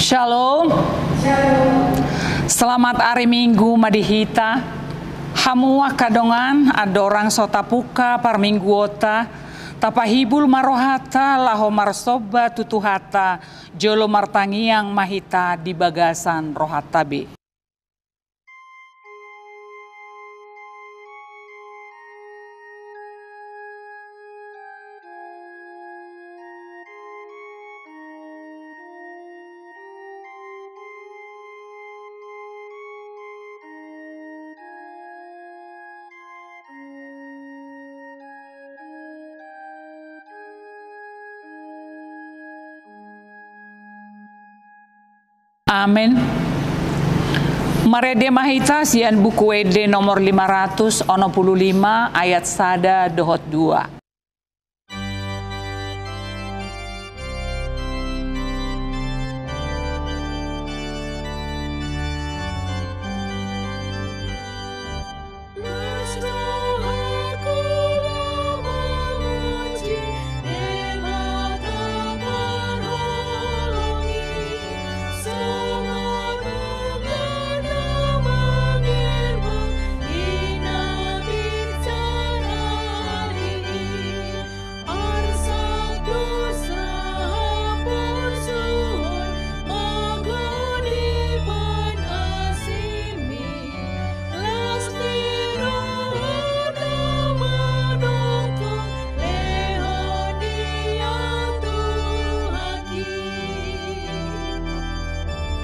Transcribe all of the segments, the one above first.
Shalom. Selamat hari Minggu madihita. Hamua kadongan adorang sotapuka par minggu ota. Tapahibul marohata laho marsoba tutuhata. Jolo martangiang mahita di bagasan rohatabe. Amin. Marede mahita sian buku ede nomor 565 ayat sada dohot 2.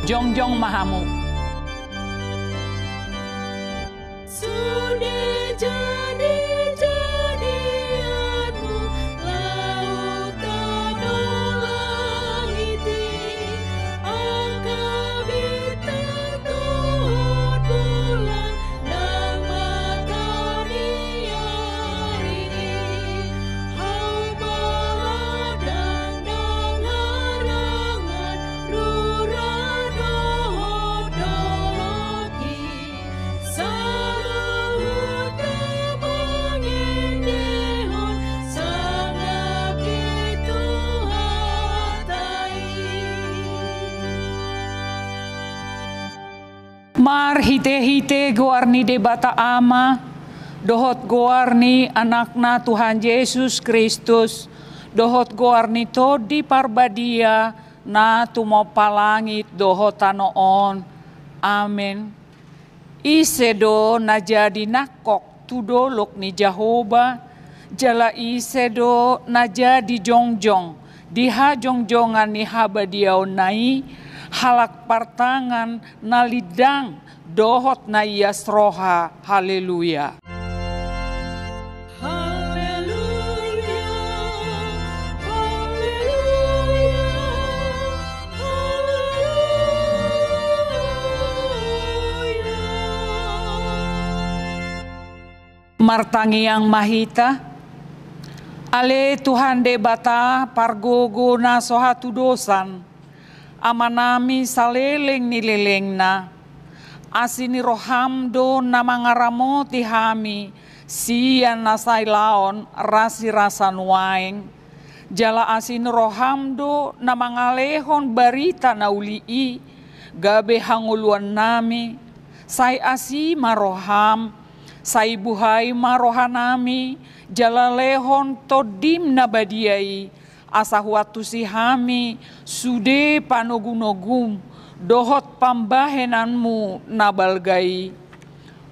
Jongjong mahamu. Sudah jadi-jadianmu, lautan langiti, akabitan Tuhan bulan, dan matahari, hau baladang dan harangan, rura dohot doloki, sarut mengindihon, sangat itu hatai. Mar hite-hite goarni debata ama, dohot goarni anakna Tuhan Yesus Kristus, dohot goarni todi parbadia, na tumo palangit dohot tanoon. Amin. Isedo na jadi nakok tudolok ni Jehovah, jala isedo na jadi jongjong, diha jongjongan ni habadiau nai, halak partangan na lidang dohot na yasroha. Haleluya. Haleluya, haleluya, haleluya. Martangiang mahita, ale Tuhan debata pargogo na sohatu dosan, amanami saleleng nileleng na, asini rohamdo na mangaramoti hami, siyan na sailaon rasi rasan waeng, jala asini rohamdo na mangalehon barita na ulii, gabe hanguluan nami, say asi maroham, say buhay marohanami, jala lehon todim na badiai, asahuatu si hami, sude panogunogum, dohot pambahenanmu nabalgai.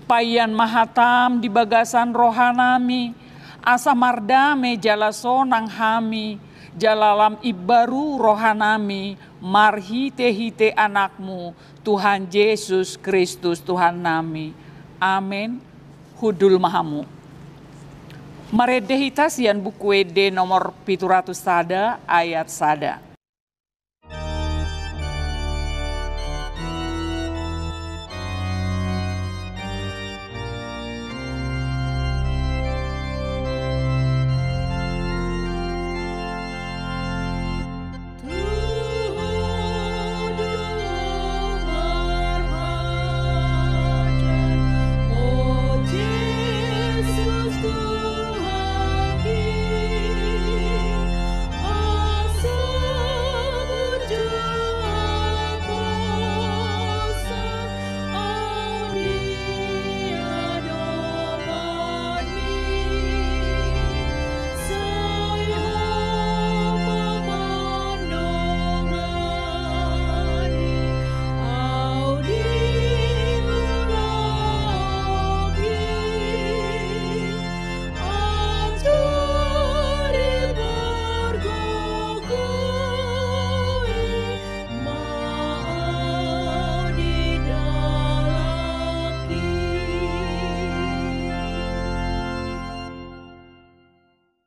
Payan mahatam di bagasan rohanami, asa mardame jala sonang hami, jalalam ibaru rohanami, marhite-hite anakmu, Tuhan Yesus Kristus Tuhan nami. Amin. Hudul mahamu. Maredehita sian buku ede nomor 700 sada ayat sada. Tuhan, oh Yesus Tuhan,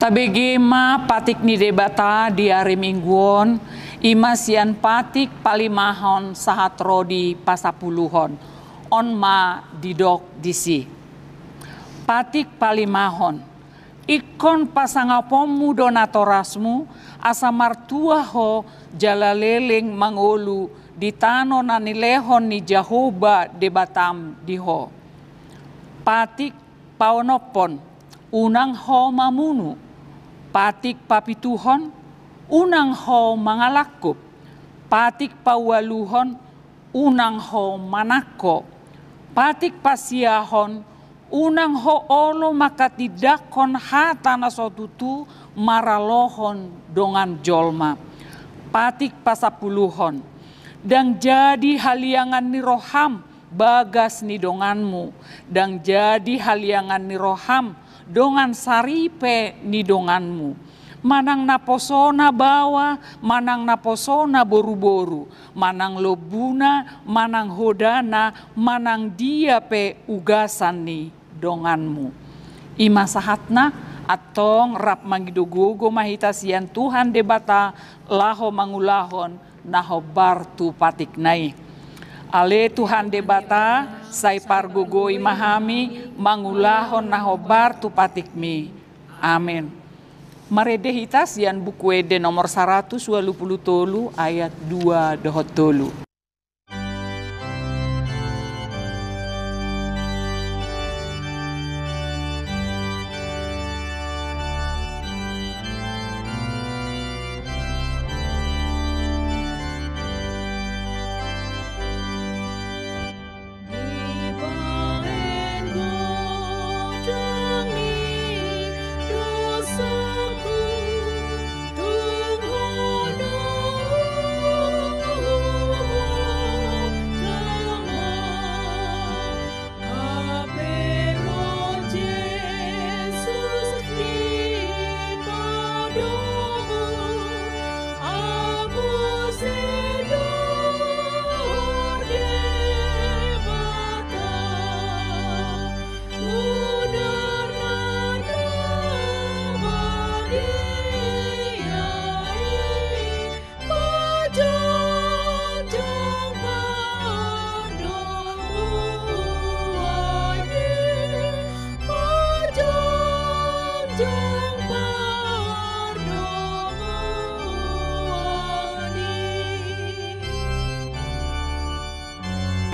Tabegema patik ni debata di hari mingguon, ima sian patik palimahon sahat rodi pasapuluhon, on ma didok disi. Patik palimahon, ikon pasangapomu donatorasmu, asa martua ho jalaleleng mangolu, di tano na nilehon ni Jahoba debatam diho. Patik paonopon, unang ho mamunu. Patik papituhon, unang ho mangalakup. Patik pawaluhon, unang ho manako. Patik pasiahon, unang ho olo makatidakon hata na sotutu maralohon dongan jolma. Patik pasapuluhon, dan jadi haliangan ni roham bagas ni donganmu, dan jadi haliangan ni roham dongan saripe ni donganmu. Manang naposona bawa, manang naposona boru-boru, manang lobuna, manang hodana, manang dia pe ugasan ni donganmu. Ima sahatna atong rap mangidogogo mahita sian Tuhan debata laho mangulahon naho bartu patik nai. Ale Tuhan debata, sai pargogoi mahami, mangulahon naho bartu patikmi. Amin. Maredehita sian buku ede nomor 123 ayat 2 dohot tolu.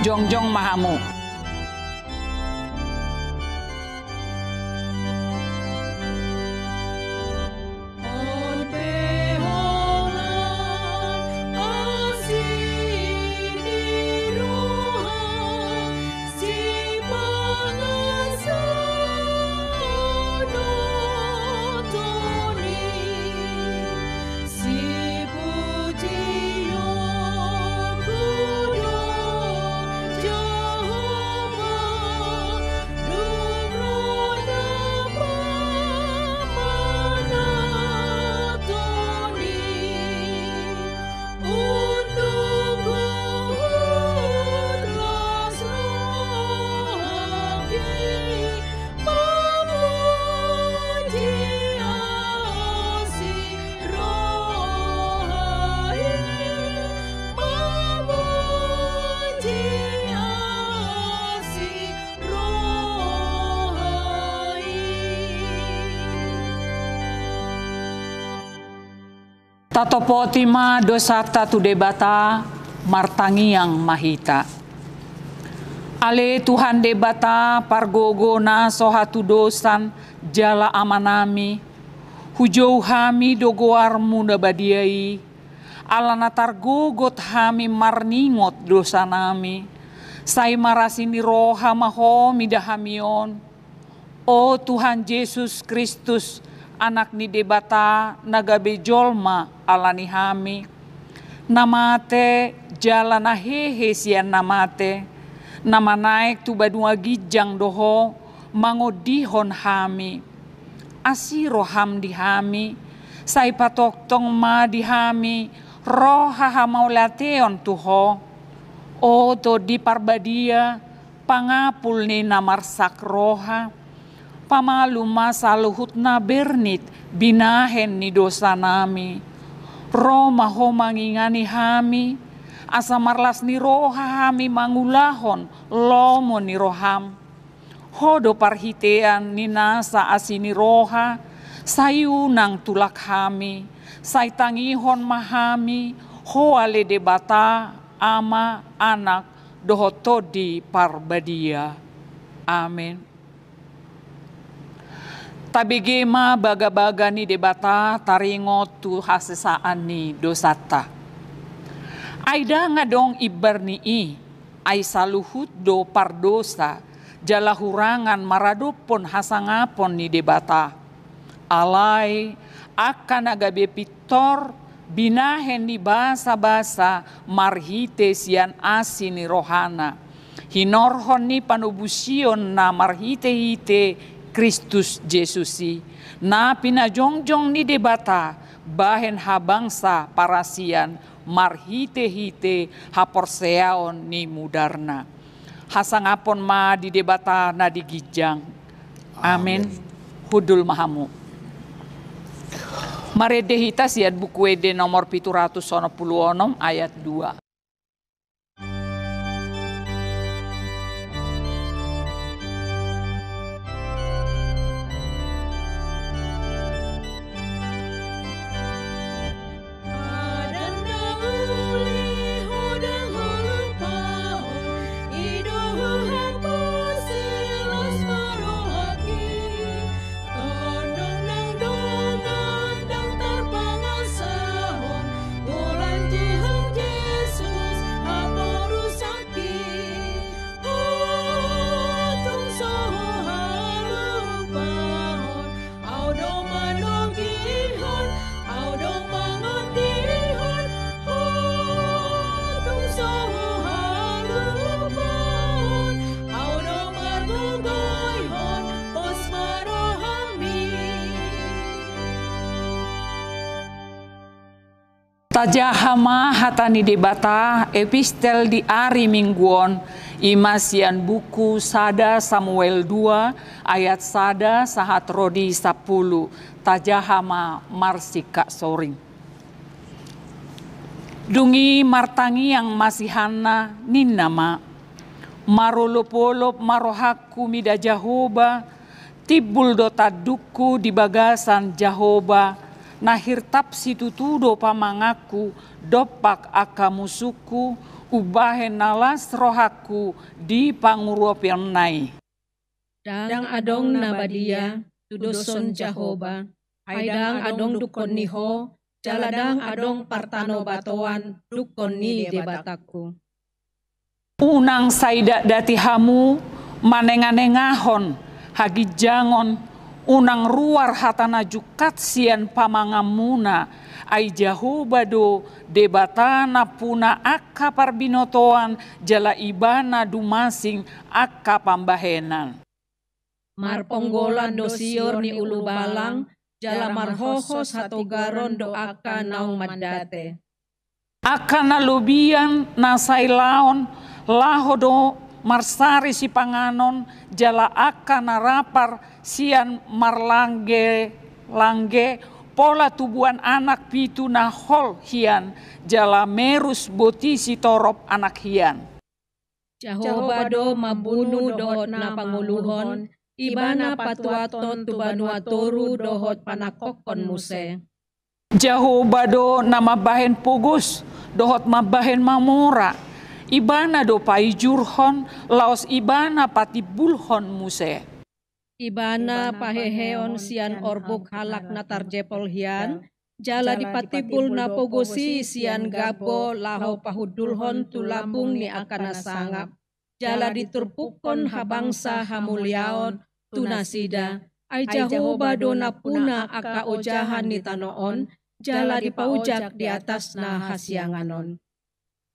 Jongjong mahamu. Tatopotima dosata tu debata martangiang mahita. Ale Tuhan debata pargogona sohatu dosan jala amanami. Hujau hami dogoarmu nabadiai. Alana targogot hami marningot dosa nami. Sai marasini roha maho midahamion. O Tuhan Yesus Kristus, anak ni debata nagabe jolma alani hami. Namate jalan ahehe sian namate. Nama naik tu badua gijang doho mangodihon hami. Asiro ham di hami. Sai patoktong ma di hami. Roha hamauleateon tuho. O to di parbadia pangapul ni namarsak roha. pamaluma saluhutna bernit binahen ni dosa nami. Roma ho mangingani hami, asa marlas ni roha hami mangulahon lomo ni roham. Hodo parhitean ni nasa asini roha, sayunang tulak hami, say tangihon mahami, ho ale debata ama anak dohotodi parbadia. Amin. Tabigema baga-baga ni debata taringo tu hasesaan ni dosata. Aida ngadong ibar ni ay saluhut do pardosa jala hurangan maradupon hasangapon ni debata. Alay akan agabe pitor binahen ni basa-basa marhite sian asin ni rohana. Hinorhon ni panubusion na marhite-hite Kristus Jesusi na pinajongjong ni debata bahen habangsa parasian marhite-hite haporseaon ni mudarna. Hasangapon ma di debata na digijang. Amin. Hudul mahamu. Maredehita siad buku ede nomor 796 ayat 2. Tajahama hatani debata epistel di ari mingguon imasian buku sada Samuel 2 ayat sada sahat rodi 10 tajahama marsika soring. Dungi martangi yang masihana ninama marolopolop marohaku mida Jahoba tibul dota duku di bagasan Jahoba nahir tapsi tutudo pamangaku dopak akamusuku ubahen nalas rohaku di pangurupian nai. Dang adong nabadia tudoson Jahoba, aidang adong dukon niho, jaladang adong partano batoan dukon ni debataku. Unang saida dati hamu manenganengahon hagijangon unang ruar hatana jukat sian pamangamuna ai Jahoba do debatana puna akka parbinotoan jala ibana dumasing akka pambahenan. Marponggolan do sior ni ulu balang jala marhohos hatogaron do akka naung madate. Akka nalubian nasailaon lahodo marsari si panganon jala akka narapar sian marlangge pola tubuan anak pitu na hol hian jala merus boti si torop anak hian. Jahoba do mabunuh dohot na panguluhon ibana patuaton tubanua toru dohot panakokon muse. Jahoba do na mabahen pugus dohot mabahen mamora ibana do paijurhon laos ibana patibulhon muse. Ibana paheheon sian orbuk halak na tarjepol hian, jala dipatibul na pogosi sian gabo laho pahudulhon tulabung ni akana sangap. Jala diturpukon habangsa hamulyaon tunasida, ay Jahoba do na puna aka ojahan ni tanoon, jala dipaujak di atas na hasyanganon.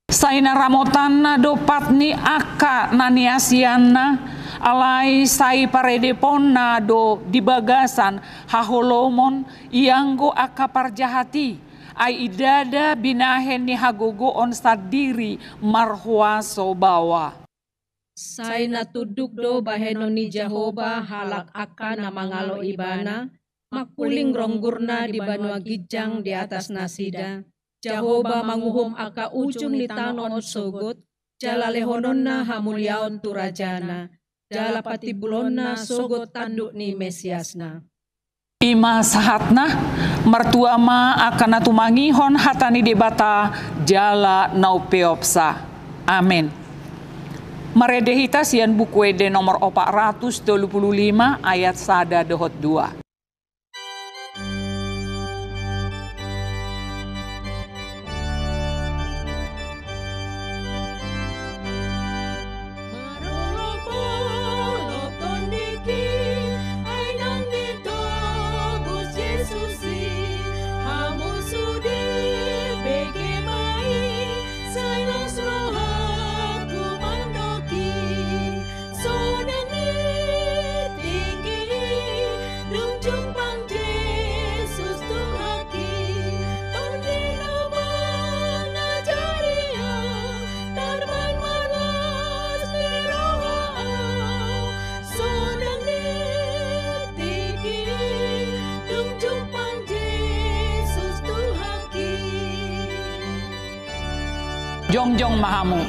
Saina ramotan na dopat ni aka naniasian na alai sai paredepon na do dibagasan haholomon ianggo aka parjahati ay idada binahen ni hagogoon sa diri marhuaso bawa. Sai na tuduk do baheno ni Jehovah halak akan na mangalo ibana, makuling ronggurna di banua gijang di atas nasida. Jehovah manguhum aka ujung ni tanon sogot, jala lehononna hamuliaon tu rajana, jala patibulonna sogot tanduk ni Mesiasna. Ima sahatna mertua ma akan natumangihon hatani debata jala naupeopsa. Amin. Meredehita sian buku ede nomor 425 ayat 1-2. Jongjong mahamu.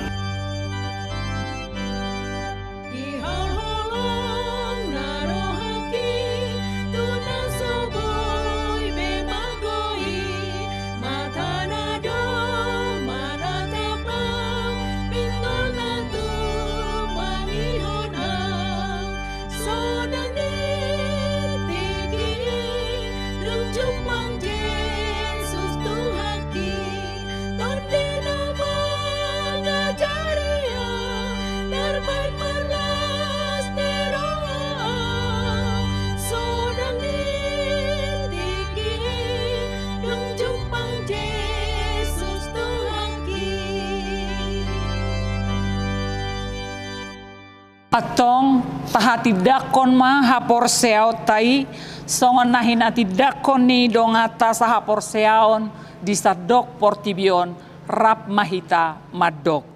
Atong tahati dakon ma hapor seaw tai songon nahin ati dakon ni dongata sa hapor seaon di sadok portibion rap mahita madok.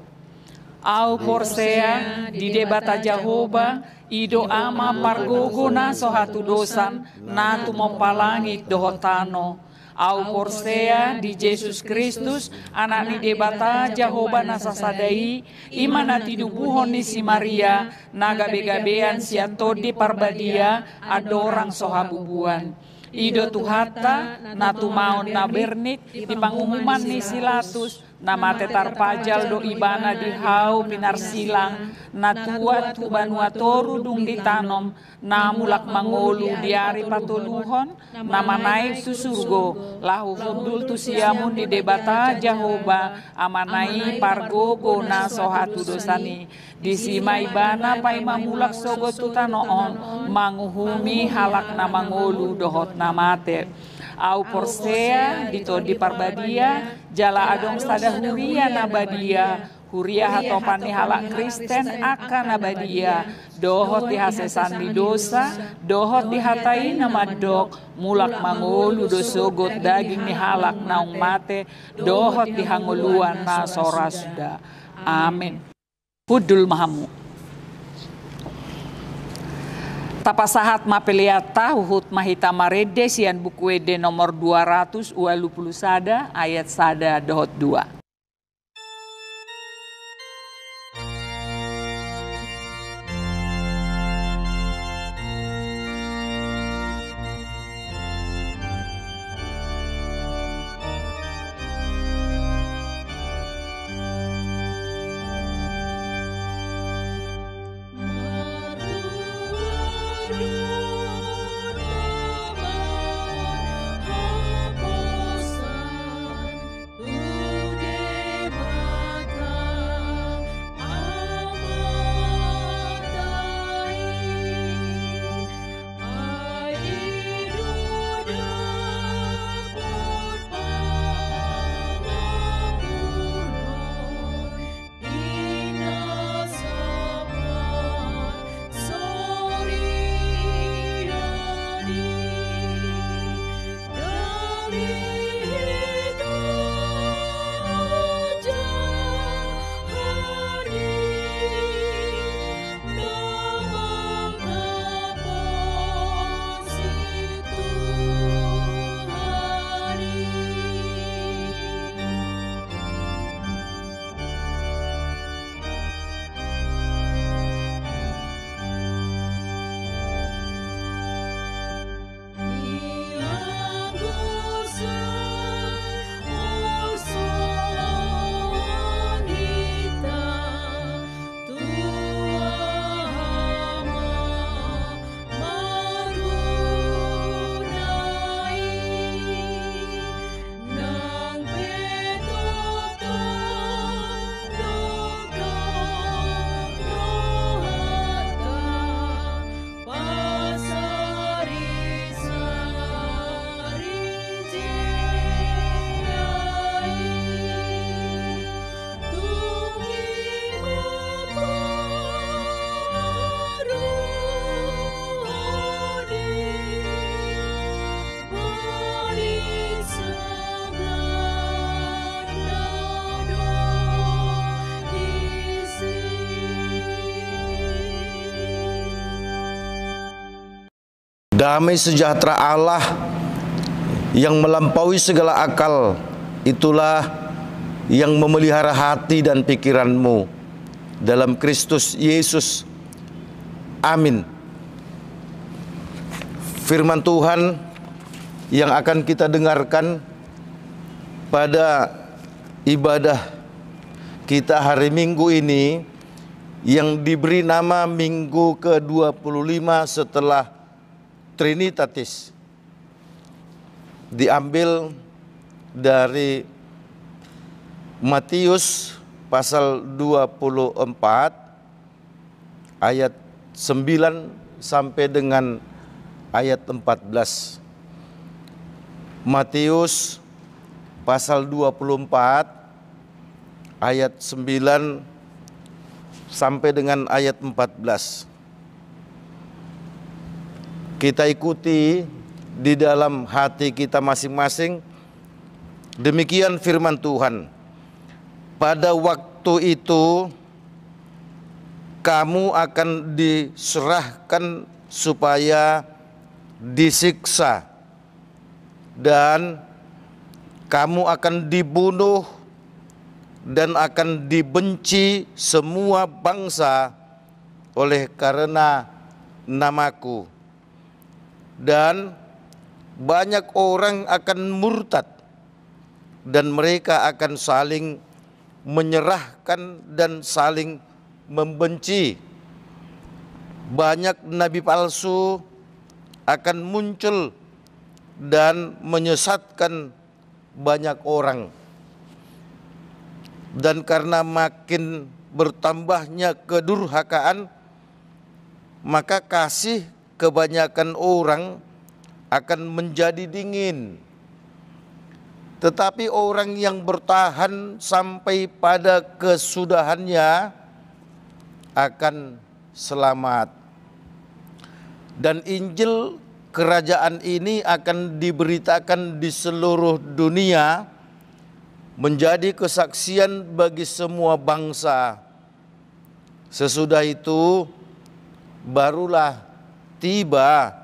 Au porsea di debata Jehovah ido ama pargogona sohatu dosan na tumompalangit dohotano. Au porsea di Yesus Kristus anak ni debata Jehovah nasasadai iman ati dubuhon ni si Maria nagabe-gabean siato di parbadia adorang sohabubuan. Ido tuhata na tumaon na bernit di pangumuman ni Silatus na matetar pajal do ibana di hau pinar silang na tua tu banua toru dung ditanom na mulak mangolu diari patuluhon na manaik susurgo lahu fundul tu siamun di debata Jehovah amanai pargogo na sohatu dosani di sima ibana pai mamulak sogo tutanoon manguhumi halak na mangolu dohot na mate. Au porsea dito di parbadia jala adong sada huria nabadia huria hatopan ni halak Kristen akan nabadia dohot di hasesan di dosa dohot di hatai namadok mulak mangolu dosogot daging ni halak naung mate dohot di hanguluan na sorasda. Amin. Hudul mahamu. Tapasahat mapeliata uhut mahita marede sian buku ede nomor 200 sada ayat sada dohot 2. Ude Damai sejahtera Allah yang melampaui segala akal, itulah yang memelihara hati dan pikiranmu dalam Kristus Yesus. Amin. Firman Tuhan yang akan kita dengarkan pada ibadah kita hari Minggu ini, yang diberi nama Minggu ke-25 setelah Trinitatis, diambil dari Matius pasal 24 ayat 9 sampai dengan ayat 14. Matius pasal 24 ayat 9 sampai dengan ayat 14. Kita ikuti di dalam hati kita masing-masing. Demikian firman Tuhan. Pada waktu itu kamu akan diserahkan supaya disiksa, dan kamu akan dibunuh dan akan dibenci semua bangsa oleh karena namaku. Dan banyak orang akan murtad, dan mereka akan saling menyerahkan dan saling membenci. Banyak nabi palsu akan muncul dan menyesatkan banyak orang. Dan karena makin bertambahnya kedurhakaan, maka kasih kebanyakan orang akan menjadi dingin. Tetapi orang yang bertahan sampai pada kesudahannya akan selamat. Dan Injil kerajaan ini akan diberitakan di seluruh dunia, menjadi kesaksian bagi semua bangsa. Sesudah itu barulah tiba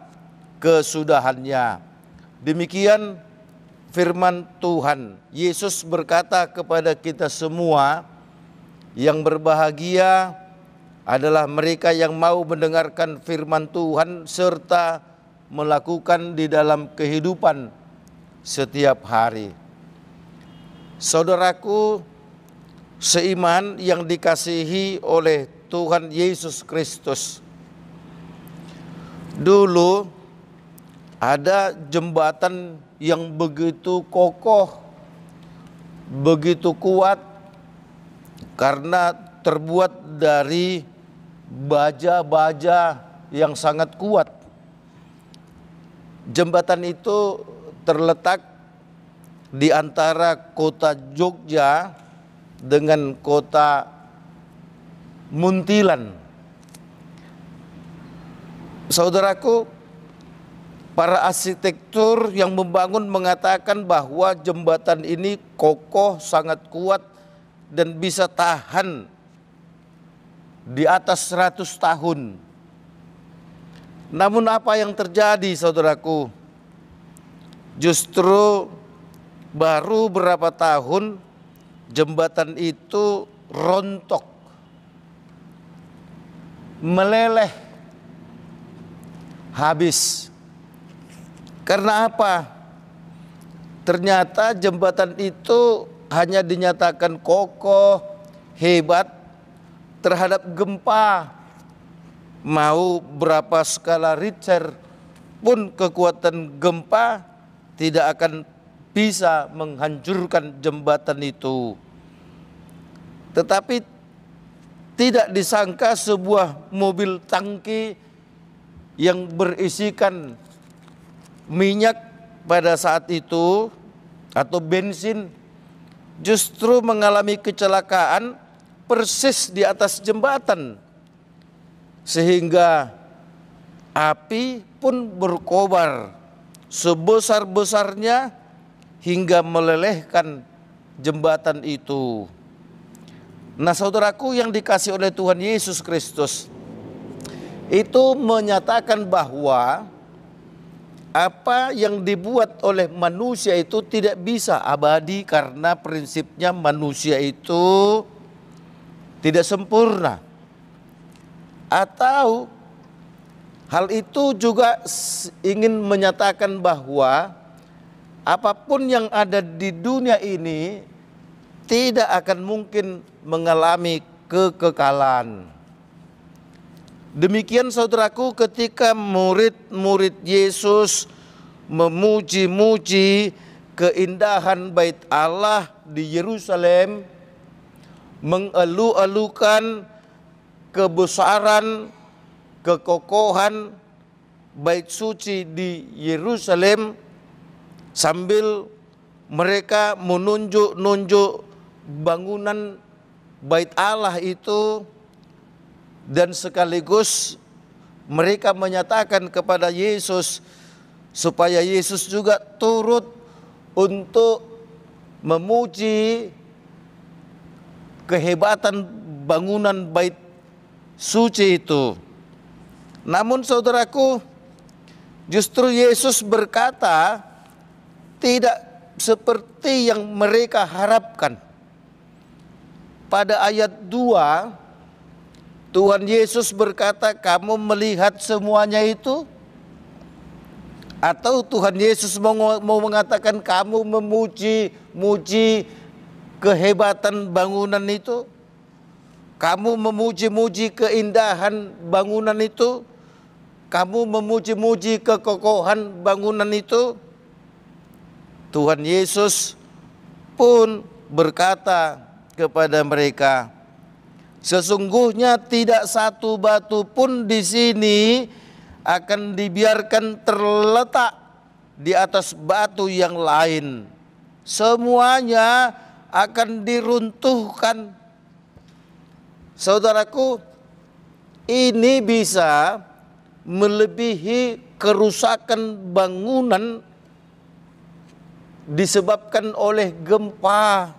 kesudahannya. Demikian firman Tuhan. Yesus berkata kepada kita semua, yang berbahagia adalah mereka yang mau mendengarkan firman Tuhan serta melakukan di dalam kehidupan setiap hari. Saudaraku seiman yang dikasihi oleh Tuhan Yesus Kristus, dulu ada jembatan yang begitu kokoh, begitu kuat, karena terbuat dari baja-baja yang sangat kuat. Jembatan itu terletak di antara kota Jogja dengan kota Muntilan. Saudaraku, para arsitektur yang membangun mengatakan bahwa jembatan ini kokoh, sangat kuat, dan bisa tahan di atas 100 tahun. Namun apa yang terjadi, saudaraku? Justru baru berapa tahun jembatan itu rontok, meleleh, habis. Karena apa? Ternyata jembatan itu hanya dinyatakan kokoh, hebat terhadap gempa. Mau berapa skala Richter pun kekuatan gempa tidak akan bisa menghancurkan jembatan itu. Tetapi tidak disangka sebuah mobil tangki yang berisikan minyak pada saat itu atau bensin justru mengalami kecelakaan persis di atas jembatan, sehingga api pun berkobar sebesar-besarnya hingga melelehkan jembatan itu. Nah, saudaraku yang dikasihi oleh Tuhan Yesus Kristus, itu menyatakan bahwa apa yang dibuat oleh manusia itu tidak bisa abadi karena prinsipnya manusia itu tidak sempurna. Atau hal itu juga ingin menyatakan bahwa apapun yang ada di dunia ini tidak akan mungkin mengalami kekekalan. Demikian saudaraku, ketika murid-murid Yesus memuji-muji keindahan bait Allah di Yerusalem, mengeluh-elukan kebesaran, kekokohan bait suci di Yerusalem, sambil mereka menunjuk-nunjuk bangunan bait Allah itu, dan sekaligus mereka menyatakan kepada Yesus supaya Yesus juga turut untuk memuji kehebatan bangunan bait suci itu. Namun saudaraku, justru Yesus berkata tidak seperti yang mereka harapkan. Pada ayat 2, Tuhan Yesus berkata, kamu melihat semuanya itu? Atau Tuhan Yesus mau mengatakan kamu memuji kehebatan bangunan itu? Kamu memuji-muji keindahan bangunan itu? Kamu memuji-muji kekokohan bangunan itu? Tuhan Yesus pun berkata kepada mereka, sesungguhnya tidak satu batu pun di sini akan dibiarkan terletak di atas batu yang lain. Semuanya akan diruntuhkan. Saudaraku, ini bisa melebihi kerusakan bangunan disebabkan oleh gempa.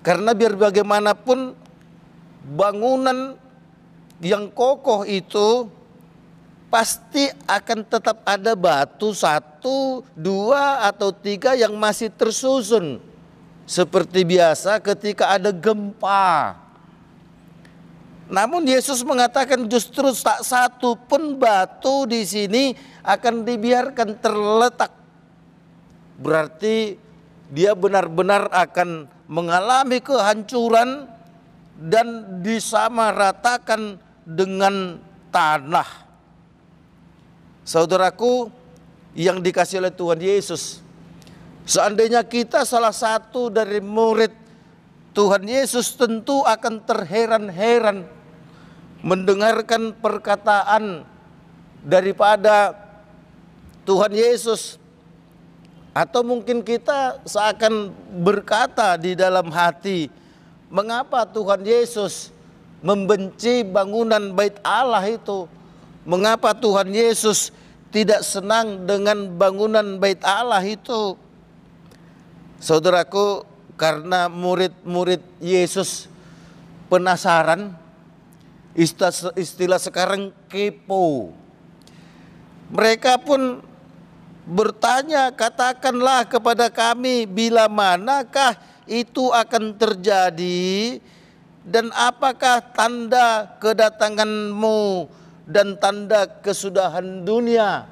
Karena biar bagaimanapun bangunan yang kokoh itu pasti akan tetap ada batu 1, 2, atau 3 yang masih tersusun. Seperti biasa ketika ada gempa. Namun Yesus mengatakan justru tak satu pun batu di sini akan dibiarkan terletak. Berarti dia benar-benar akan mengalami kehancuran dan disamaratakan dengan tanah. Saudaraku yang dikasihi oleh Tuhan Yesus, seandainya kita salah satu dari murid Tuhan Yesus, tentu akan terheran-heran mendengarkan perkataan daripada Tuhan Yesus. Atau mungkin kita seakan berkata di dalam hati, mengapa Tuhan Yesus membenci bangunan bait Allah itu? Mengapa Tuhan Yesus tidak senang dengan bangunan bait Allah itu? Saudaraku, karena murid-murid Yesus penasaran, istilah sekarang kepo. Mereka pun bertanya, katakanlah kepada kami bila manakah itu akan terjadi dan apakah tanda kedatanganmu dan tanda kesudahan dunia.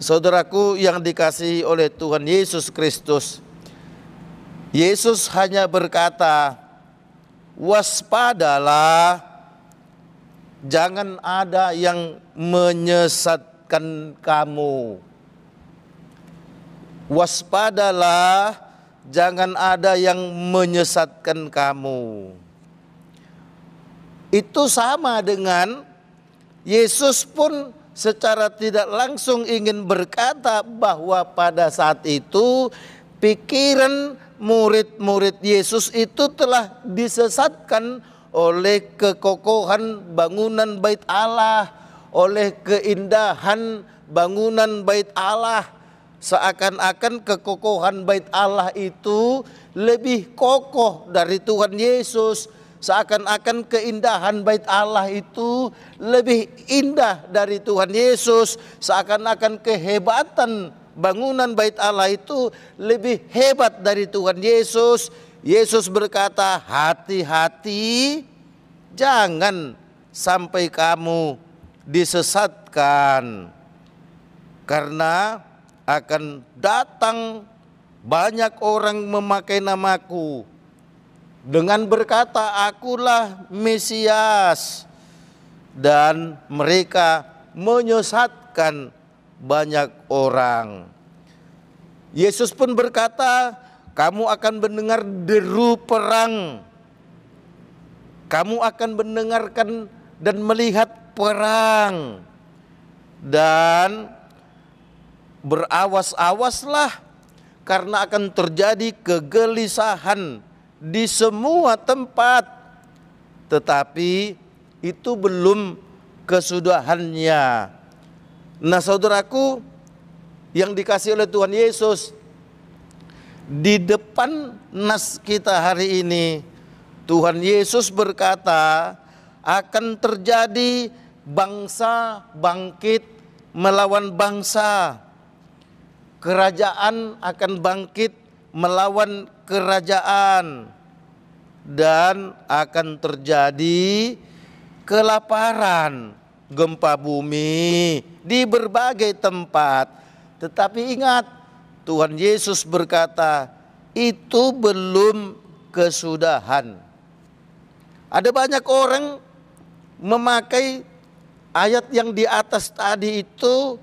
Saudaraku yang dikasihi oleh Tuhan Yesus Kristus, Yesus hanya berkata, waspadalah, jangan ada yang menyesatkan kamu. Waspadalah, jangan ada yang menyesatkan kamu. Itu sama dengan Yesus pun secara tidak langsung ingin berkata bahwa pada saat itu pikiran murid-murid Yesus itu telah disesatkan oleh kekokohan bangunan bait Allah, oleh keindahan bangunan bait Allah. Seakan-akan kekokohan bait Allah itu lebih kokoh dari Tuhan Yesus. seakan-akan keindahan bait Allah itu lebih indah dari Tuhan Yesus, seakan-akan kehebatan bangunan bait Allah itu lebih hebat dari Tuhan Yesus. Yesus berkata, hati-hati, jangan sampai kamu disesatkan, karena akan datang banyak orang memakai namaku dengan berkata, akulah Mesias, dan mereka menyesatkan banyak orang. Yesus pun berkata, kamu akan mendengar deru perang, kamu akan mendengarkan dan melihat perang, dan berawas-awaslah karena akan terjadi kegelisahan di semua tempat. Tetapi itu belum kesudahannya. Nah saudaraku yang dikasihi oleh Tuhan Yesus, di depan nas kita hari ini, Tuhan Yesus berkata akan terjadi bangsa bangkit melawan bangsa, kerajaan akan bangkit melawan kerajaan, dan akan terjadi kelaparan, gempa bumi di berbagai tempat. Tetapi ingat, Tuhan Yesus berkata, itu belum kesudahan. Ada banyak orang memakai ayat yang di atas tadi itu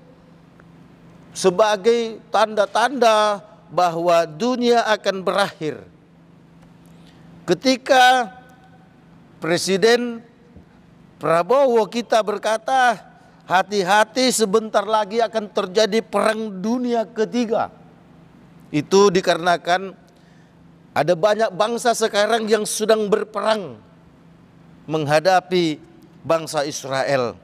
sebagai tanda-tanda bahwa dunia akan berakhir. Ketika Presiden Prabowo kita berkata, hati-hati sebentar lagi akan terjadi perang dunia ketiga. Itu dikarenakan ada banyak bangsa sekarang yang sedang berperang menghadapi bangsa Israel.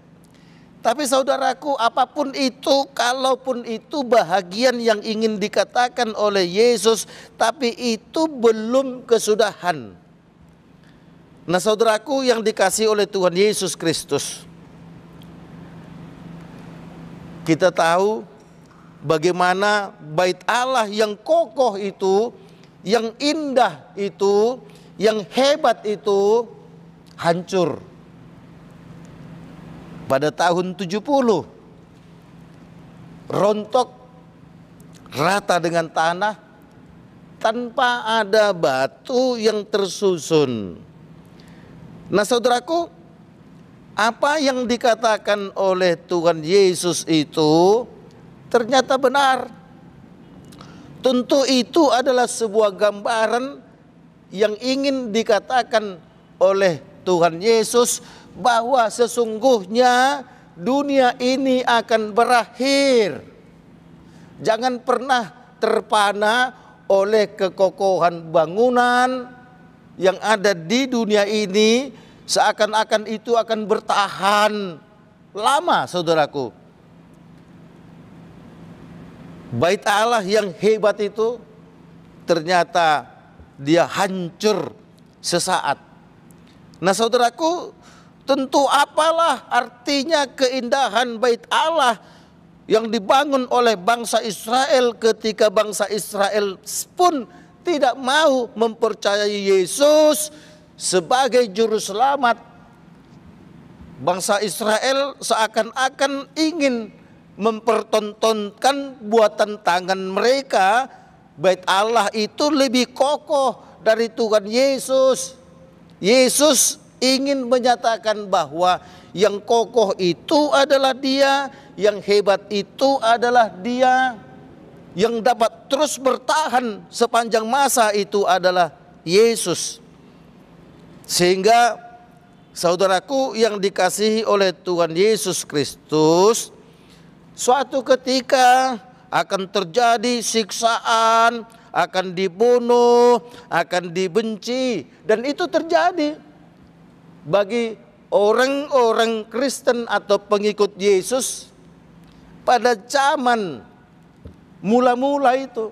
Tapi saudaraku, apapun itu, kalaupun itu bahagian yang ingin dikatakan oleh Yesus, tapi itu belum kesudahan. Nah saudaraku yang dikasihi oleh Tuhan Yesus Kristus, kita tahu bagaimana bait Allah yang kokoh itu, yang indah itu, yang hebat itu hancur. Pada tahun 70, rontok rata dengan tanah tanpa ada batu yang tersusun. Nah saudaraku, apa yang dikatakan oleh Tuhan Yesus itu ternyata benar. Tentu itu adalah sebuah gambaran yang ingin dikatakan oleh Tuhan Yesus, bahwa sesungguhnya dunia ini akan berakhir. Jangan pernah terpana oleh kekokohan bangunan yang ada di dunia ini, seakan-akan itu akan bertahan lama, saudaraku. Bait Allah yang hebat itu ternyata dia hancur sesaat. Nah saudaraku, tentu apalah artinya keindahan bait Allah yang dibangun oleh bangsa Israel ketika bangsa Israel pun tidak mau mempercayai Yesus sebagai juru selamat. Bangsa Israel seakan-akan ingin mempertontonkan buatan tangan mereka. Bait Allah itu lebih kokoh dari Tuhan Yesus. Yesus ingin menyatakan bahwa yang kokoh itu adalah Dia, yang hebat itu adalah Dia, yang dapat terus bertahan sepanjang masa itu adalah Yesus. Sehingga saudaraku yang dikasihi oleh Tuhan Yesus Kristus, suatu ketika akan terjadi siksaan, akan dibunuh, akan dibenci, dan itu terjadi bagi orang-orang Kristen atau pengikut Yesus pada zaman mula-mula itu,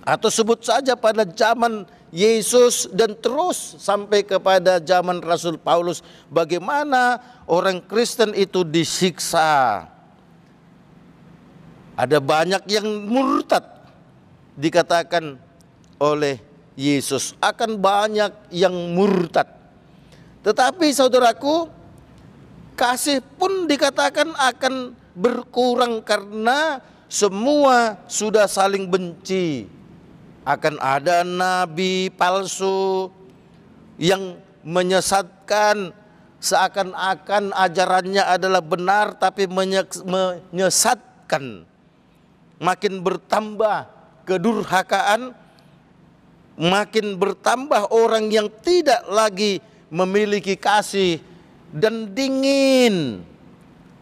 atau sebut saja pada zaman Yesus dan terus sampai kepada zaman Rasul Paulus, bagaimana orang Kristen itu disiksa. Ada banyak yang murtad dikatakan oleh Yesus, akan banyak yang murtad. Tetapi saudaraku, kasih pun dikatakan akan berkurang karena semua sudah saling benci. Akan ada nabi palsu yang menyesatkan, seakan-akan ajarannya adalah benar tapi menyesatkan. Makin bertambah kedurhakaan, makin bertambah orang yang tidak lagi memiliki kasih dan dingin.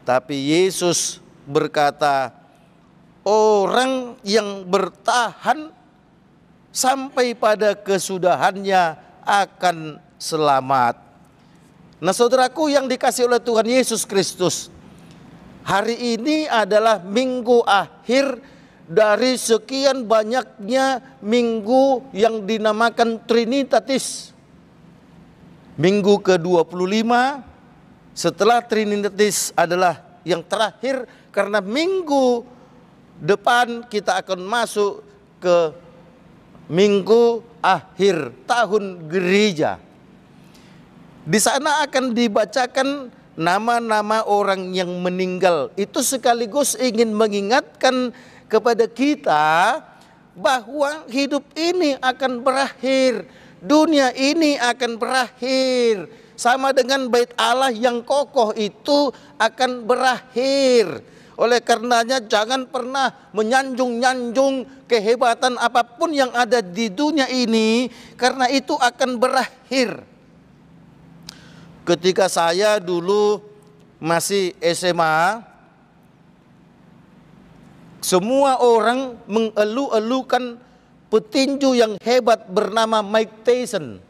Tapi Yesus berkata, orang yang bertahan sampai pada kesudahannya akan selamat. Nah saudaraku yang dikasihi oleh Tuhan Yesus Kristus, hari ini adalah minggu akhir dari sekian banyaknya minggu yang dinamakan Trinitatis. Minggu ke-25 setelah Trinitatis adalah yang terakhir, karena minggu depan kita akan masuk ke minggu akhir tahun gereja. Di sana akan dibacakan nama-nama orang yang meninggal. Itu sekaligus ingin mengingatkan kepada kita bahwa hidup ini akan berakhir, dunia ini akan berakhir. Sama dengan bait Allah yang kokoh itu akan berakhir. Oleh karenanya jangan pernah menyanjung-nyanjung kehebatan apapun yang ada di dunia ini, karena itu akan berakhir. Ketika saya dulu masih SMA, semua orang mengeluh-elukan petinju yang hebat bernama Mike Tyson,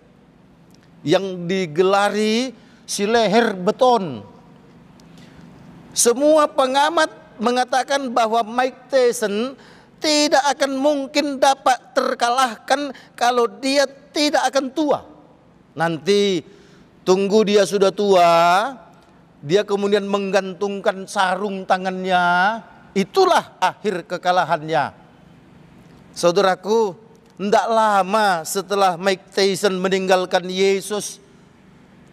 yang digelari si leher beton. Semua pengamat mengatakan bahwa Mike Tyson tidak akan mungkin dapat terkalahkan kalau dia tidak akan tua. Nanti tunggu dia sudah tua, dia kemudian menggantungkan sarung tangannya, itulah akhir kekalahannya. Saudaraku, tidak lama setelah Mike Tyson meninggalkan Yesus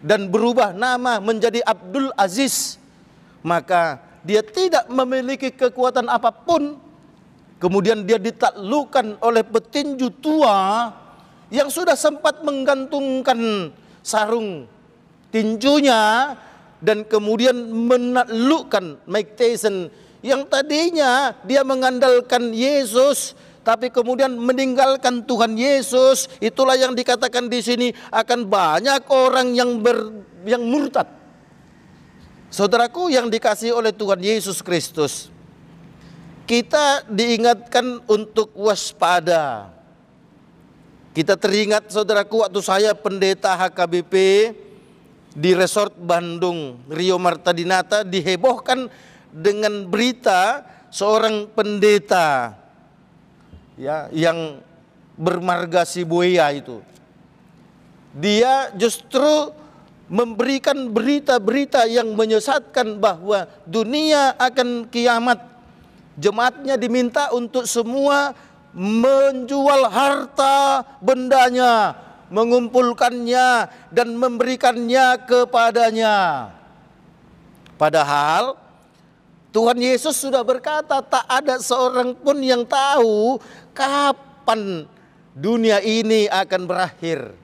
dan berubah nama menjadi Abdul Aziz, maka dia tidak memiliki kekuatan apapun. Kemudian dia ditaklukkan oleh petinju tua yang sudah sempat menggantungkan sarung tinjunya, dan kemudian menaklukkan Mike Tyson yang tadinya dia mengandalkan Yesus tapi kemudian meninggalkan Tuhan Yesus. Itulah yang dikatakan di sini, akan banyak orang yang murtad. Saudaraku yang dikasihi oleh Tuhan Yesus Kristus, kita diingatkan untuk waspada. Kita teringat saudaraku, waktu saya pendeta HKBP di Resort Bandung, Rio Marta Dinata, dihebohkan dengan berita seorang pendeta ya yang bermarga Sibuya itu. Dia justru memberikan berita-berita yang menyesatkan bahwa dunia akan kiamat. Jemaatnya diminta untuk semua menjual harta bendanya, mengumpulkannya dan memberikannya kepadanya. Padahal Tuhan Yesus sudah berkata, tak ada seorang pun yang tahu kapan dunia ini akan berakhir.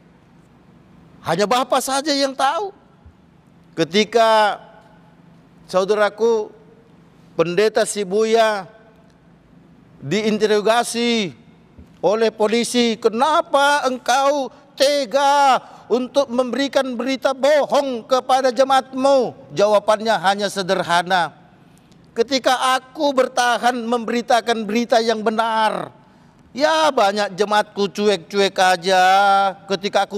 Hanya Bapa saja yang tahu. Ketika saudaraku pendeta Sibuya diinterogasi oleh polisi, kenapa engkau tega untuk memberikan berita bohong kepada jemaatmu? Jawabannya hanya sederhana, ketika aku bertahan memberitakan berita yang benar, ya banyak jemaatku cuek-cuek aja ketika aku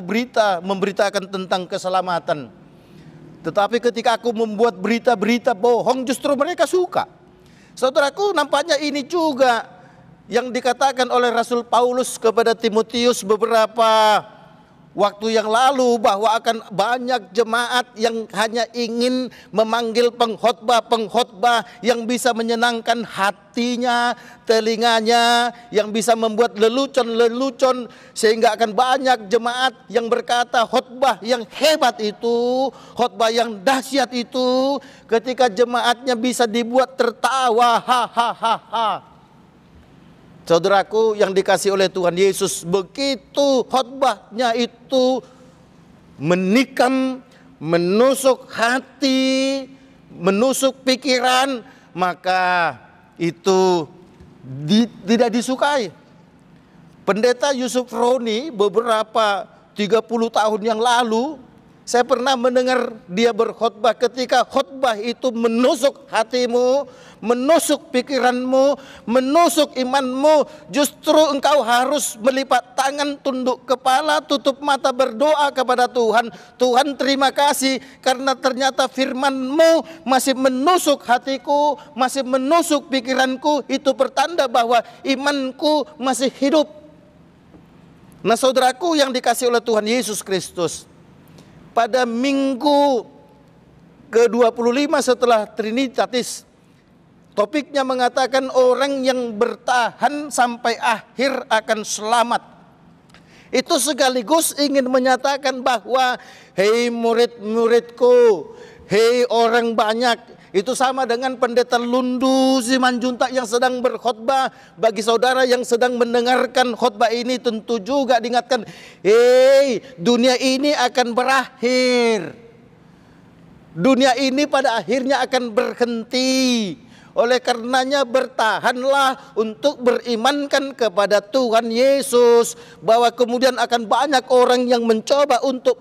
memberitakan tentang keselamatan. Tetapi ketika aku membuat berita-berita bohong, justru mereka suka. Saudaraku, nampaknya ini juga yang dikatakan oleh Rasul Paulus kepada Timotius beberapa waktu yang lalu, bahwa akan banyak jemaat yang hanya ingin memanggil pengkhotbah-pengkhotbah yang bisa menyenangkan hatinya, telinganya, yang bisa membuat lelucon-lelucon, sehingga akan banyak jemaat yang berkata khotbah yang hebat itu, khotbah yang dahsyat itu, ketika jemaatnya bisa dibuat tertawa, hahaha. Saudaraku yang dikasihi oleh Tuhan Yesus, begitu khotbahnya itu menikam, menusuk hati, menusuk pikiran, maka itu tidak disukai. Pendeta Yusuf Roni beberapa 30 tahun yang lalu, saya pernah mendengar dia berkhotbah. Ketika khotbah itu menusuk hatimu, menusuk pikiranmu, menusuk imanmu, justru engkau harus melipat tangan, tunduk kepala, tutup mata, berdoa kepada Tuhan. Tuhan, terima kasih karena ternyata firman-Mu masih menusuk hatiku, masih menusuk pikiranku. Itu pertanda bahwa imanku masih hidup. Nah, saudaraku yang dikasihi oleh Tuhan Yesus Kristus, pada minggu ke-25 setelah Trinitatis, topiknya mengatakan orang yang bertahan sampai akhir akan selamat. Itu sekaligus ingin menyatakan bahwa hei murid-muridku, hei orang banyak, itu sama dengan pendeta Lundu Simanjuntak yang sedang berkhotbah. Bagi saudara yang sedang mendengarkan khotbah ini, tentu juga diingatkan, hei, dunia ini akan berakhir. Dunia ini pada akhirnya akan berhenti. Oleh karenanya bertahanlah untuk berimankan kepada Tuhan Yesus, bahwa kemudian akan banyak orang yang mencoba untuk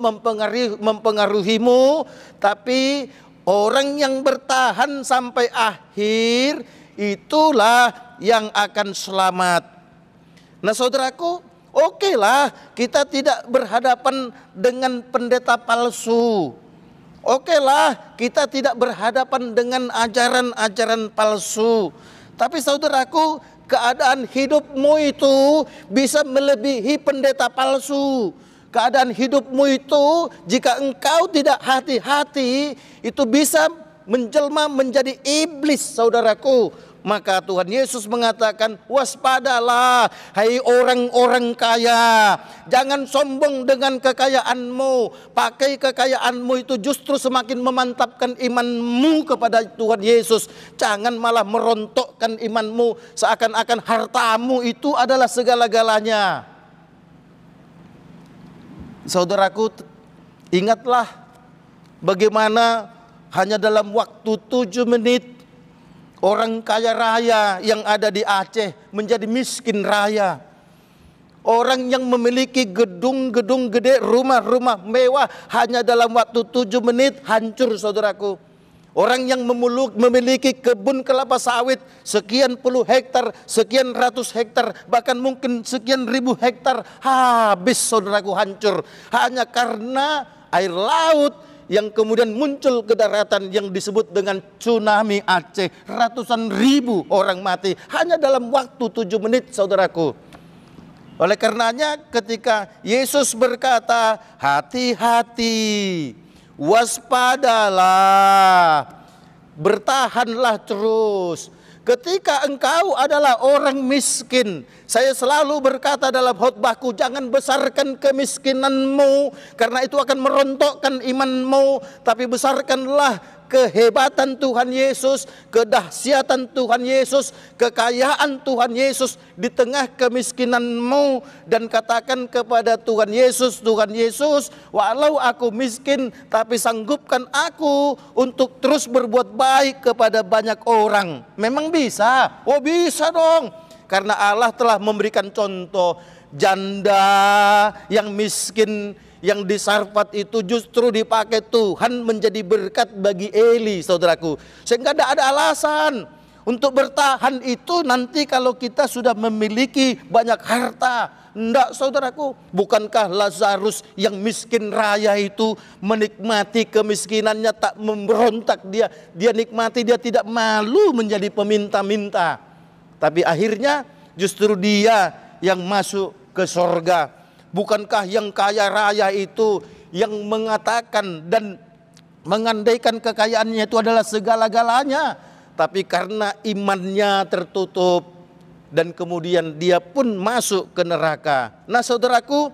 mempengaruhimu, tapi orang yang bertahan sampai akhir itulah yang akan selamat. Nah, saudaraku, okelah kita tidak berhadapan dengan pendeta palsu. Okelah kita tidak berhadapan dengan ajaran-ajaran palsu. Tapi saudaraku, keadaan hidupmu itu bisa melebihi pendeta palsu. Keadaan hidupmu itu, jika engkau tidak hati-hati, itu bisa menjelma menjadi iblis, saudaraku. Maka Tuhan Yesus mengatakan, waspadalah hai orang-orang kaya. Jangan sombong dengan kekayaanmu. Pakai kekayaanmu itu justru semakin memantapkan imanmu kepada Tuhan Yesus. Jangan malah merontokkan imanmu seakan-akan hartamu itu adalah segala-galanya. Saudaraku, ingatlah bagaimana hanya dalam waktu 7 menit orang kaya raya yang ada di Aceh menjadi miskin raya. Orang yang memiliki gedung-gedung gede, rumah-rumah mewah, hanya dalam waktu 7 menit hancur, saudaraku. Orang yang memiliki kebun kelapa sawit sekian puluh hektar, sekian ratus hektar, bahkan mungkin sekian ribu hektar, habis, saudaraku, hancur. Hanya karena air laut yang kemudian muncul ke daratan yang disebut dengan tsunami Aceh. Ratusan ribu orang mati hanya dalam waktu 7 menit, saudaraku. Oleh karenanya ketika Yesus berkata, hati-hati, waspadalah, bertahanlah terus. Ketika engkau adalah orang miskin, saya selalu berkata dalam khotbahku, jangan besarkan kemiskinanmu, karena itu akan merontokkan imanmu. Tapi besarkanlah kehebatan Tuhan Yesus, kedahsyatan Tuhan Yesus, kekayaan Tuhan Yesus di tengah kemiskinanmu. Dan katakan kepada Tuhan Yesus, Tuhan Yesus, walau aku miskin, tapi sanggupkan aku untuk terus berbuat baik kepada banyak orang. Memang bisa? Oh, bisa dong. Karena Allah telah memberikan contoh, janda yang miskin yang di Sarfat itu justru dipakai Tuhan menjadi berkat bagi Eli, saudaraku. Sehingga tidak ada alasan untuk bertahan itu nanti kalau kita sudah memiliki banyak harta. Enggak, saudaraku. Bukankah Lazarus yang miskin raya itu menikmati kemiskinannya, tak memberontak dia. Dia nikmati, dia tidak malu menjadi peminta-minta. Tapi akhirnya justru dia yang masuk ke sorga. Bukankah yang kaya raya itu yang mengatakan dan mengandaikan kekayaannya itu adalah segala-galanya, tapi karena imannya tertutup dan kemudian dia pun masuk ke neraka. Nah saudaraku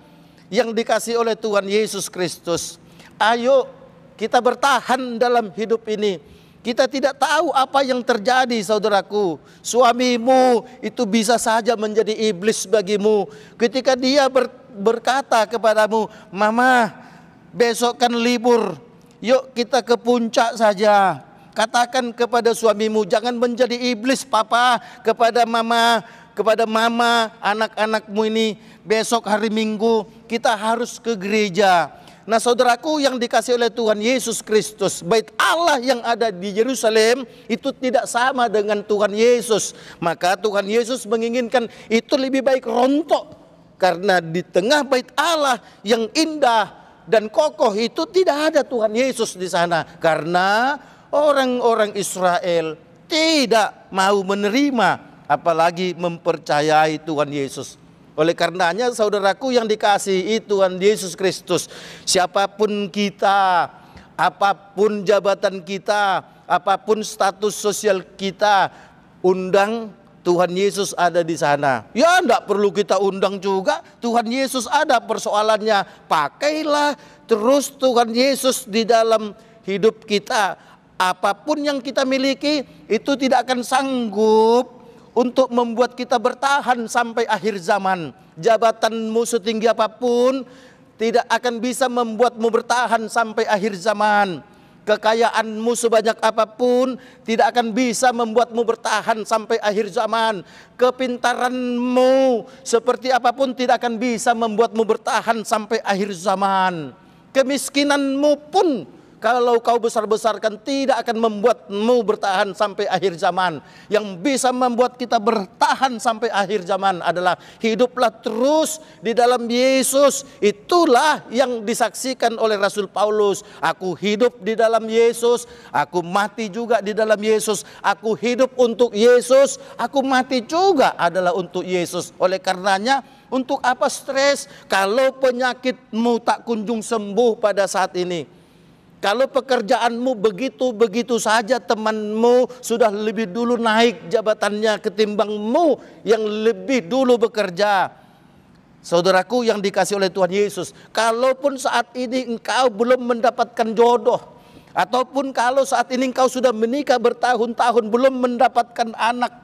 yang dikasihi oleh Tuhan Yesus Kristus, ayo kita bertahan dalam hidup ini. Kita tidak tahu apa yang terjadi saudaraku. Suamimu itu bisa saja menjadi iblis bagimu. Ketika dia berkata kepadamu, "Mama, besok kan libur, yuk kita ke puncak saja." Katakan kepada suamimu, jangan menjadi iblis papa kepada mama, anak-anakmu ini. Besok hari Minggu kita harus ke gereja. Nah saudaraku yang dikasihi oleh Tuhan Yesus Kristus, bait Allah yang ada di Yerusalem itu tidak sama dengan Tuhan Yesus. Maka Tuhan Yesus menginginkan itu lebih baik rontok, karena di tengah bait Allah yang indah dan kokoh itu tidak ada Tuhan Yesus di sana. Karena orang-orang Israel tidak mau menerima, apalagi mempercayai Tuhan Yesus. Oleh karenanya saudaraku yang dikasihi Tuhan Yesus Kristus, siapapun kita, apapun jabatan kita, apapun status sosial kita, undang Tuhan Yesus ada di sana. Ya enggak perlu kita undang juga, Tuhan Yesus ada. Persoalannya pakailah terus Tuhan Yesus di dalam hidup kita. Apapun yang kita miliki itu tidak akan sanggup untuk membuat kita bertahan sampai akhir zaman. Jabatanmu setinggi apapun tidak akan bisa membuatmu bertahan sampai akhir zaman. Kekayaanmu sebanyak apapun tidak akan bisa membuatmu bertahan sampai akhir zaman. Kepintaranmu seperti apapun tidak akan bisa membuatmu bertahan sampai akhir zaman. Kemiskinanmu pun kalau kau besar-besarkan tidak akan membuatmu bertahan sampai akhir zaman. Yang bisa membuat kita bertahan sampai akhir zaman adalah hiduplah terus di dalam Yesus. Itulah yang disaksikan oleh Rasul Paulus. Aku hidup di dalam Yesus, aku mati juga di dalam Yesus. Aku hidup untuk Yesus, aku mati juga adalah untuk Yesus. Oleh karenanya, untuk apa stres kalau penyakitmu tak kunjung sembuh pada saat ini? Kalau pekerjaanmu begitu-begitu saja, temanmu sudah lebih dulu naik jabatannya ketimbangmu yang lebih dulu bekerja. Saudaraku yang dikasihi oleh Tuhan Yesus, kalaupun saat ini engkau belum mendapatkan jodoh, ataupun kalau saat ini engkau sudah menikah bertahun-tahun belum mendapatkan anak,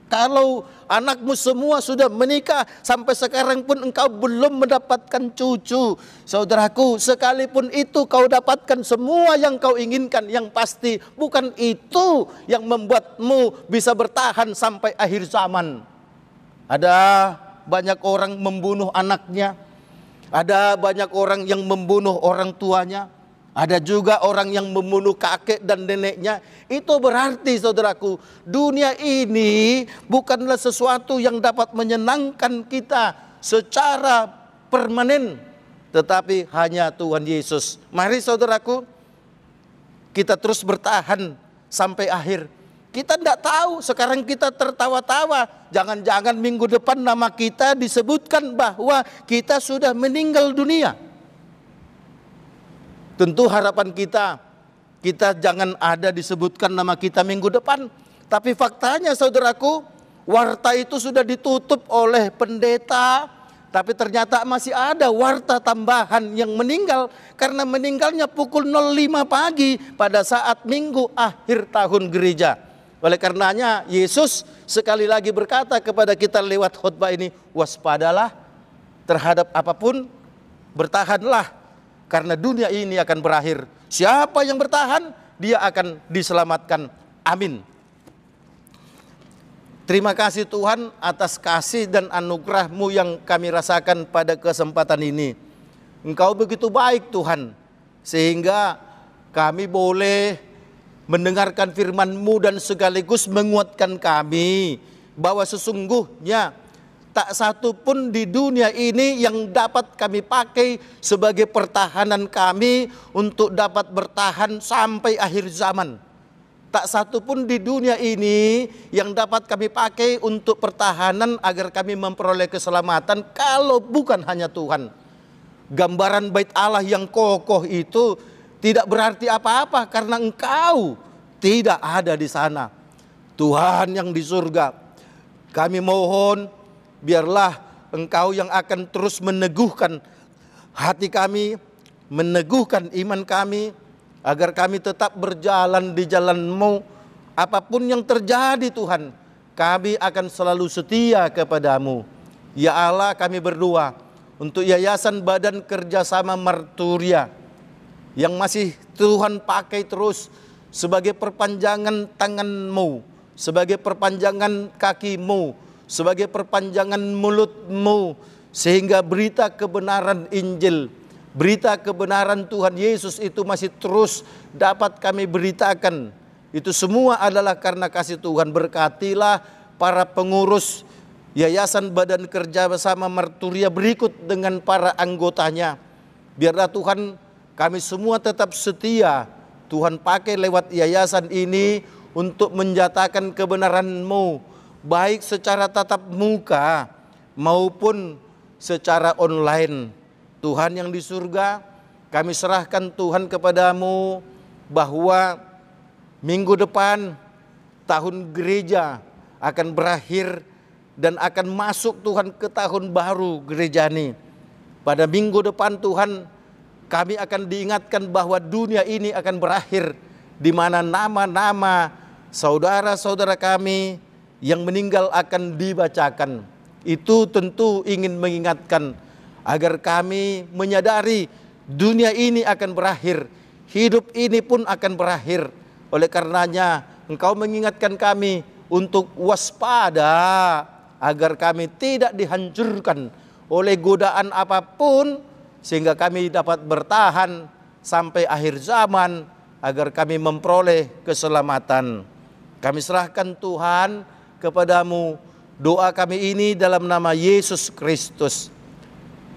kalau anakmu semua sudah menikah, sampai sekarang pun engkau belum mendapatkan cucu. Saudaraku, sekalipun itu kau dapatkan semua yang kau inginkan, yang pasti bukan itu yang membuatmu bisa bertahan sampai akhir zaman. Ada banyak orang membunuh anaknya, ada banyak orang yang membunuh orang tuanya, ada juga orang yang membunuh kakek dan neneknya. Itu berarti saudaraku, dunia ini bukanlah sesuatu yang dapat menyenangkan kita secara permanen, tetapi hanya Tuhan Yesus. Mari saudaraku, kita terus bertahan sampai akhir. Kita tidak tahu, sekarang kita tertawa-tawa. Jangan-jangan minggu depan nama kita disebutkan bahwa kita sudah meninggal dunia. Tentu harapan kita jangan ada disebutkan nama kita minggu depan. Tapi faktanya saudaraku, warta itu sudah ditutup oleh pendeta. Tapi ternyata masih ada warta tambahan yang meninggal. Karena meninggalnya pukul 05 pagi pada saat minggu akhir tahun gereja. Oleh karenanya Yesus sekali lagi berkata kepada kita lewat khotbah ini, waspadalah terhadap apapun, bertahanlah. Karena dunia ini akan berakhir. Siapa yang bertahan, dia akan diselamatkan. Amin. Terima kasih Tuhan atas kasih dan anugerah-Mu yang kami rasakan pada kesempatan ini. Engkau begitu baik Tuhan, sehingga kami boleh mendengarkan firman-Mu dan sekaligus menguatkan kami bahwa sesungguhnya tak satu pun di dunia ini yang dapat kami pakai sebagai pertahanan kami untuk dapat bertahan sampai akhir zaman. Tak satu pun di dunia ini yang dapat kami pakai untuk pertahanan agar kami memperoleh keselamatan kalau bukan hanya Tuhan. Gambaran bait Allah yang kokoh itu tidak berarti apa-apa karena engkau tidak ada di sana. Tuhan yang di surga, kami mohon biarlah engkau yang akan terus meneguhkan hati kami, meneguhkan iman kami, agar kami tetap berjalan di jalan-Mu. Apapun yang terjadi Tuhan, kami akan selalu setia kepadamu. Ya Allah, kami berdoa untuk Yayasan Badan Kerjasama Marturia yang masih Tuhan pakai terus sebagai perpanjangan tangan-Mu, sebagai perpanjangan kaki-Mu, sebagai perpanjangan mulut-Mu, sehingga berita kebenaran Injil, berita kebenaran Tuhan Yesus itu masih terus dapat kami beritakan. Itu semua adalah karena kasih Tuhan. Berkatilah para pengurus Yayasan Badan Kerjasama Marturia berikut dengan para anggotanya. Biarlah Tuhan kami semua tetap setia. Tuhan pakai lewat yayasan ini untuk menjatakan kebenaran-Mu, baik secara tatap muka maupun secara online. Tuhan yang di surga, kami serahkan Tuhan kepadamu bahwa minggu depan tahun gereja akan berakhir dan akan masuk Tuhan ke tahun baru gereja ini. Pada minggu depan Tuhan, kami akan diingatkan bahwa dunia ini akan berakhir, di mana nama-nama saudara-saudara kami yang meninggal akan dibacakan. Itu tentu ingin mengingatkan agar kami menyadari dunia ini akan berakhir, hidup ini pun akan berakhir. Oleh karenanya Engkau mengingatkan kami untuk waspada agar kami tidak dihancurkan oleh godaan apapun, sehingga kami dapat bertahan sampai akhir zaman agar kami memperoleh keselamatan. Kami serahkan Tuhan kepadamu doa kami ini dalam nama Yesus Kristus.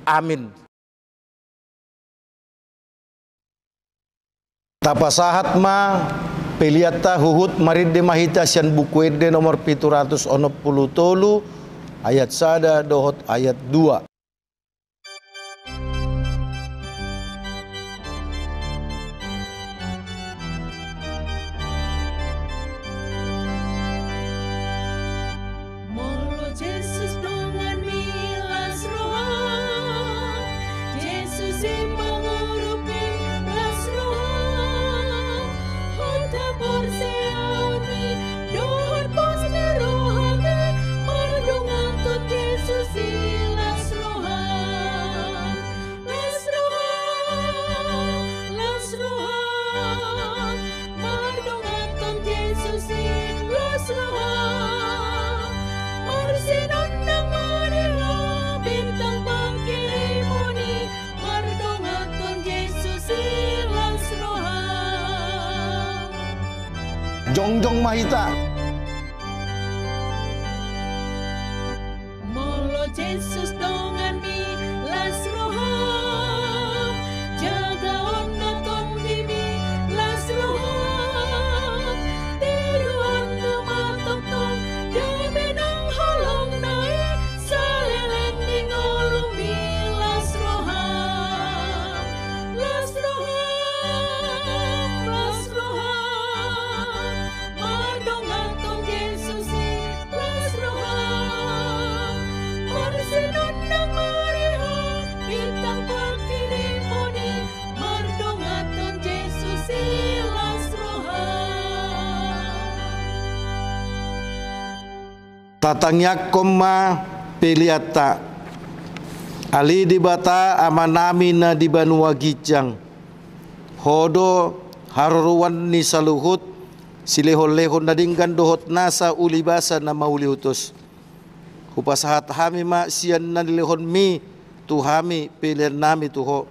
Amin. Tapasahat ma peliata huhut maride mahita sian bukuede nomor 763 ayat 1 dohot ayat 2. Molo Jesus dengan milas rohan, Jesus mengurupi las rohan, honta porseami, dohor poste rohame, mardungatot Jesus las rohan, mardungatot Jesus las rohan, marsinon ng Maria, bintang pangkirimuni, mardungaton Jesus las rohan. Jongjong mahita. Molo Jesus dengan mi las rohan, jaga onda tong di mi las rohan, tiruan na matok tong dami ng halong nai, sa lelen di ngolong mi las rohan, mardongan tong Jesus las rohan, marsinon ng Maria, bintang pagkirimuni, mardongan tong Jesus las rohan. Tatangyak koma peliata ali di bata amanami na di banua gijang hodo haruruan ni saluhut silehon-lehon na dinggan dohot nasa ulibasa na mauliutos hupasahat hami ma siyan na nilehon mi tuhami pilihan nami tuho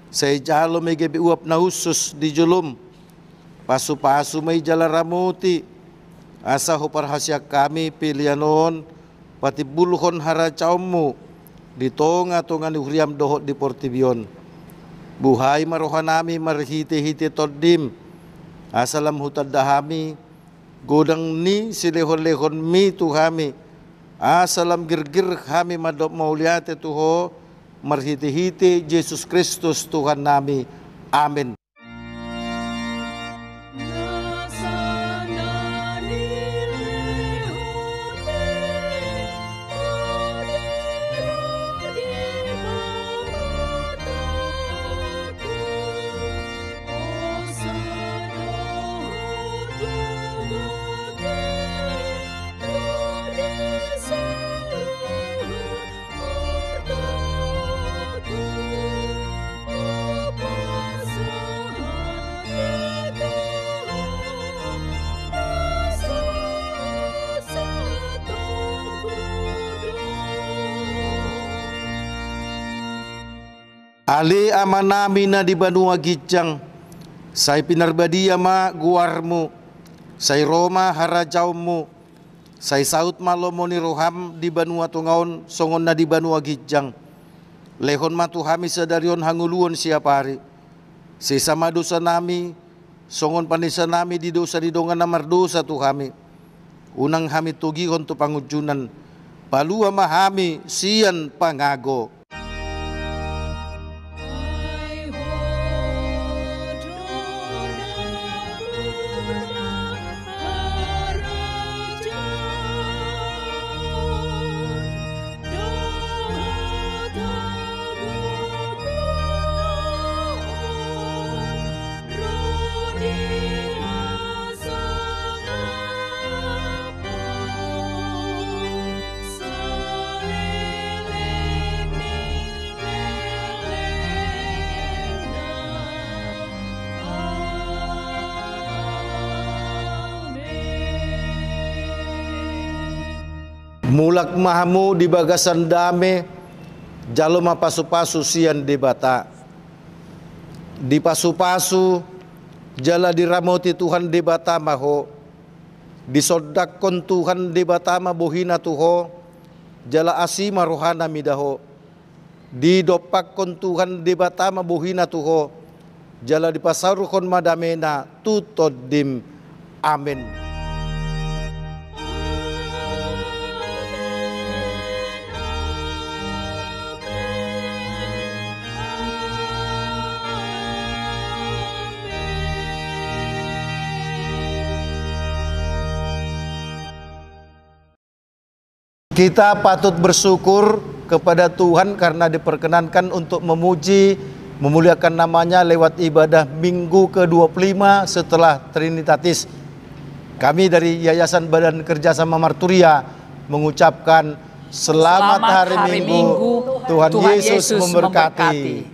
say jalo may gabi uap na husus di julum pasu-pasu may jalaramuti asa huparhasya kami pilihanon pati bulhon haracaumu di tonga-tonga ni huriam dohot di portibion buhay marohanami marhiti-hiti todim asalam hutadahami godang ni silehon-lehon mi tuhami asalam girgir kami madop mauliate tuho marhiti-hiti Yesus Kristus Tuhan nami. Amin. Ali amanami na di Banua Gijang, say pinarbadia ma guarmu, say Roma harajaumu, say saut malomo ni roham di Banua Tungaon, songon na di Banua Gijang. Lehon matuhami sadarion hanguluon siapari, si sama dosa nami, songon panisa nami di dosa di dongan namar dosa tuhami. Unang hami tugihon tu pangujunan, palua mahami sian pangago. Mulak mahamu di bagasan dame, jalo mapasu-pasu sian debata. Di pasu-pasu, jala diramoti Tuhan debata maho. Disodakon Tuhan debata mabuhina tuho, jala asima rohana midaho. Didopakon Tuhan debata mabuhina tuho, jala dipasaruhon madamena tutodim. Amin. Kita patut bersyukur kepada Tuhan karena diperkenankan untuk memuji, memuliakan namanya lewat ibadah minggu ke-25 setelah Trinitatis. Kami dari Yayasan Badan Kerjasama Marturia mengucapkan Selamat Hari Minggu, Tuhan Yesus memberkati.